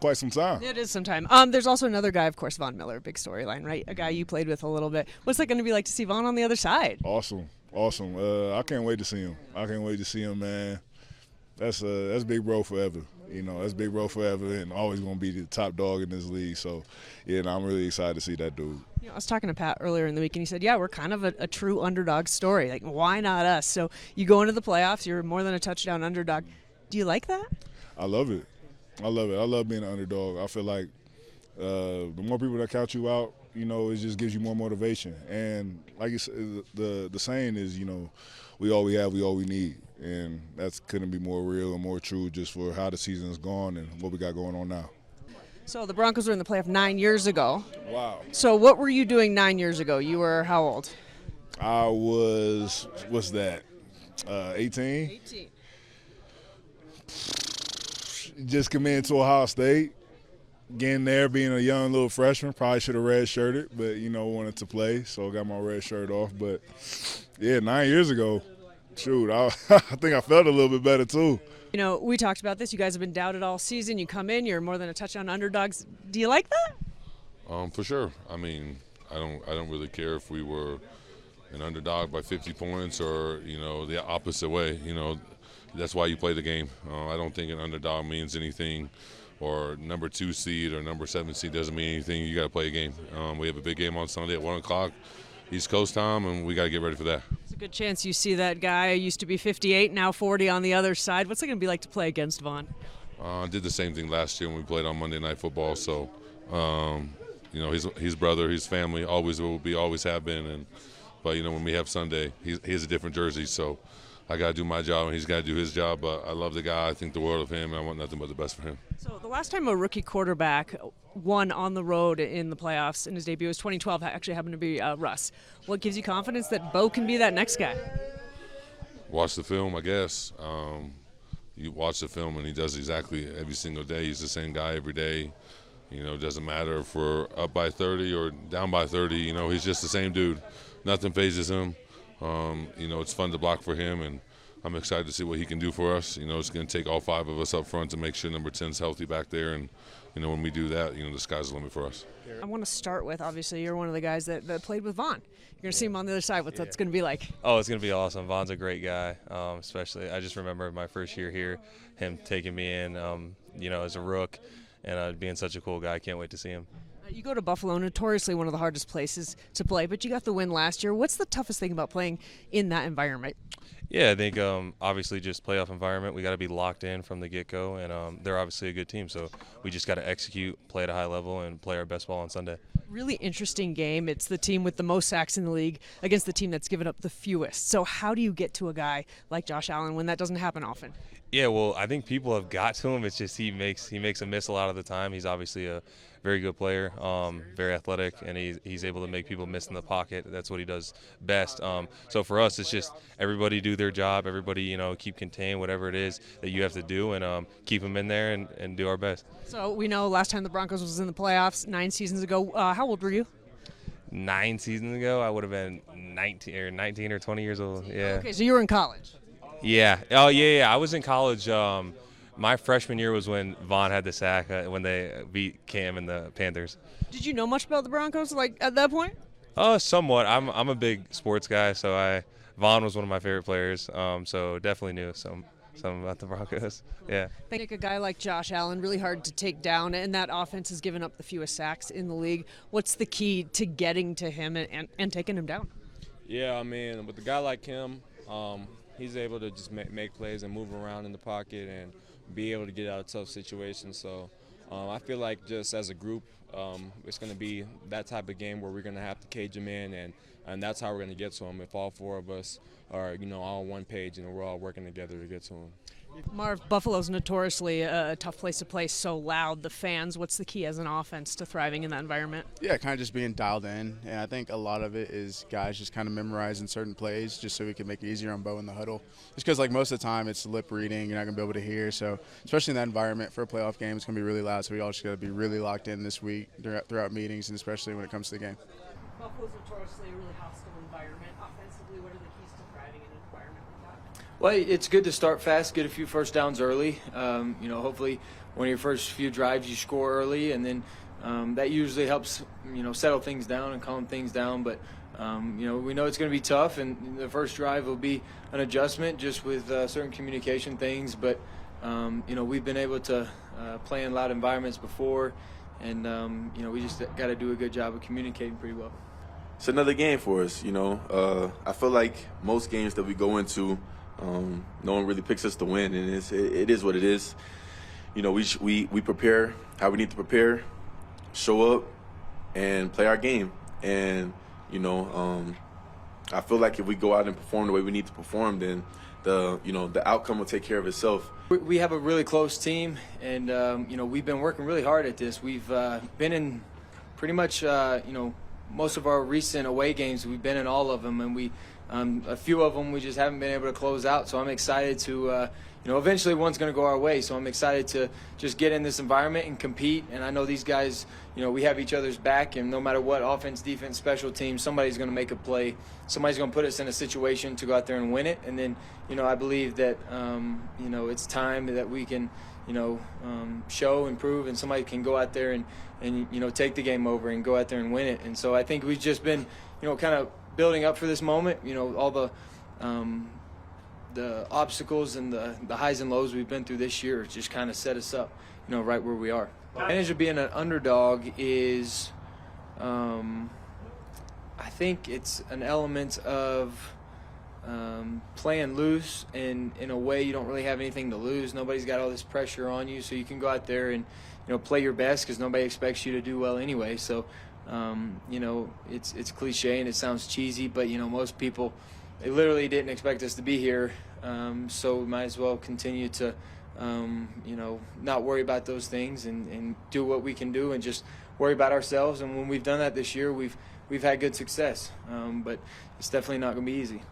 Quite some time. It is some time. There's also another guy, of course, Von Miller, big storyline, right? A guy you played with a little bit. What's that going to be like to see Von on the other side? Awesome. I can't wait to see him. Man. That's big bro forever. That's big bro forever, and always going to be the top dog in this league. So, yeah, I'm really excited to see that dude. I was talking to Pat earlier in the week, and he said, yeah, we're kind of a true underdog story. Like, why not us? So you go into the playoffs, you're more than a touchdown underdog. Do you like that? I love it. I love being an underdog. I feel like the more people that count you out, it just gives you more motivation. And like you said, the saying is, we all we have, we all we need. And that couldn't be more real and more true just for how the season has gone and what we got going on now. So the Broncos were in the playoff 9 years ago. Wow. So what were you doing 9 years ago? You were how old? I was, 18? 18. Just committed to Ohio State, getting there, being a young little freshman. Probably should have red-shirted, but, wanted to play, so got my red shirt off. But, yeah, 9 years ago, shoot, I think I felt a little bit better too. We talked about this. You guys have been doubted all season. You come in, you're more than a touchdown underdogs. Do you like that? For sure. I mean, I don't really care if we were an underdog by 50 points or, the opposite way. That's why you play the game. I don't think an underdog means anything, or number 2 seed or number 7 seed doesn't mean anything. You got to play a game. We have a big game on Sunday at 1 o'clock East Coast time, and we got to get ready for that. It's a good chance you see that guy who used to be 58, now 40 on the other side. What's it going to be like to play against Von? I did the same thing last year when we played on Monday Night Football. So, his brother, his family, always will be, always have been. But when we have Sunday, he has a different jersey. So I got to do my job, and he's got to do his job. But I love the guy. I think the world of him, and I want nothing but the best for him. So the last time a rookie quarterback won on the road in the playoffs in his debut was 2012. Actually happened to be Russ. What gives you confidence that Bo can be that next guy? Watch the film, I guess. You watch the film, and he does exactly every single day. He's the same guy every day. It doesn't matter if we're up by 30 or down by 30. He's just the same dude. Nothing phases him. It's fun to block for him, and I'm excited to see what he can do for us. It's going to take all 5 of us up front to make sure number 10's healthy back there, and when we do that, the sky's the limit for us. I want to start with, obviously, you're one of the guys that played with Von. You're going to see him on the other side. What's that's going to be like? Oh, it's going to be awesome. Von's a great guy, especially I just remember my first year here, him taking me in, as a rook, and being such a cool guy. I can't wait to see him. You go to Buffalo, notoriously one of the hardest places to play, but you got the win last year. What's the toughest thing about playing in that environment? Yeah, I think obviously just playoff environment. We got to be locked in from the get-go, and they're obviously a good team, so we just got to execute, play at a high level, and play our best ball on Sunday. Really interesting game. It's the team with the most sacks in the league against the team that's given up the fewest. So how do you get to a guy like Josh Allen when that doesn't happen often? Yeah, well, I think people have got to him. It's just he makes a miss a lot of the time. He's obviously a very good player, very athletic, and he's able to make people miss in the pocket. That's what he does best. So for us, it's just everybody do their job. Everybody, keep contained, whatever it is that you have to do, and keep them in there and do our best. So we know last time the Broncos was in the playoffs 9 seasons ago. How old were you? 9 seasons ago, I would have been 19 or 20 years old. Yeah. Okay, so you were in college. Yeah. Oh, yeah. I was in college. My freshman year was when Von had the sack when they beat Cam and the Panthers. Did you know much about the Broncos at that point? Somewhat. I'm a big sports guy, so Von was one of my favorite players. So definitely knew some about the Broncos. Yeah. I think a guy like Josh Allen really hard to take down, and that offense has given up the fewest sacks in the league. What's the key to getting to him and taking him down? Yeah, I mean, with a guy like him, he's able to just make plays and move around in the pocket and be able to get out of tough situations. So I feel like just as a group, it's going to be that type of game where we're going to have to cage him in, and that's how we're going to get to him if all 4 of us are, all on one page and we're all working together to get to him. Marv, Buffalo's notoriously a tough place to play, so loud. The fans, what's the key as an offense to thriving in that environment? Yeah, kind of just being dialed in, and I think a lot of it is guys just kind of memorizing certain plays just so we can make it easier on Bo in the huddle. Just because, most of the time it's lip reading, you're not going to be able to hear. So especially in that environment for a playoff game, it's going to be really loud, so we all just got to be really locked in this week throughout meetings, and especially when it comes to the game. Buffalo's notoriously a really hostile environment. Offensively, what are the keys to thriving in an environment like that? Well, it's good to start fast, get a few first downs early. Hopefully one of your first few drives you score early, and then that usually helps settle things down and calm things down. But we know it's going to be tough, and the first drive will be an adjustment just with certain communication things. But we've been able to play in loud environments before, and we just got to do a good job of communicating pretty well. It's another game for us, I feel like most games that we go into, no one really picks us to win, and it is what it is. We prepare how we need to prepare, show up, and play our game. And I feel like if we go out and perform the way we need to perform, then the outcome will take care of itself. We have a really close team, and we've been working really hard at this. We've been in pretty much most of our recent away games. We've been in all of them, and a few of them we just haven't been able to close out. So I'm excited to eventually one's going to go our way. So I'm excited to just get in this environment and compete. And I know these guys, we have each other's back, and no matter what, offense, defense, special teams, somebody's going to make a play. Somebody's going to put us in a situation to go out there and win it. And then, I believe that, it's time that we can, show and prove, and somebody can go out there and take the game over and go out there and win it. And so I think we've just been, kind of building up for this moment. All the obstacles and the highs and lows we've been through this year just kind of set us up, right where we are. The advantage of being an underdog is, I think it's an element of playing loose, and in a way you don't really have anything to lose. Nobody's got all this pressure on you, so you can go out there and play your best, because nobody expects you to do well anyway. So it's cliche and it sounds cheesy, but most people, they literally didn't expect us to be here, so we might as well continue to not worry about those things and do what we can do and just worry about ourselves. And when we've done that this year, we've had good success, but it's definitely not going to be easy.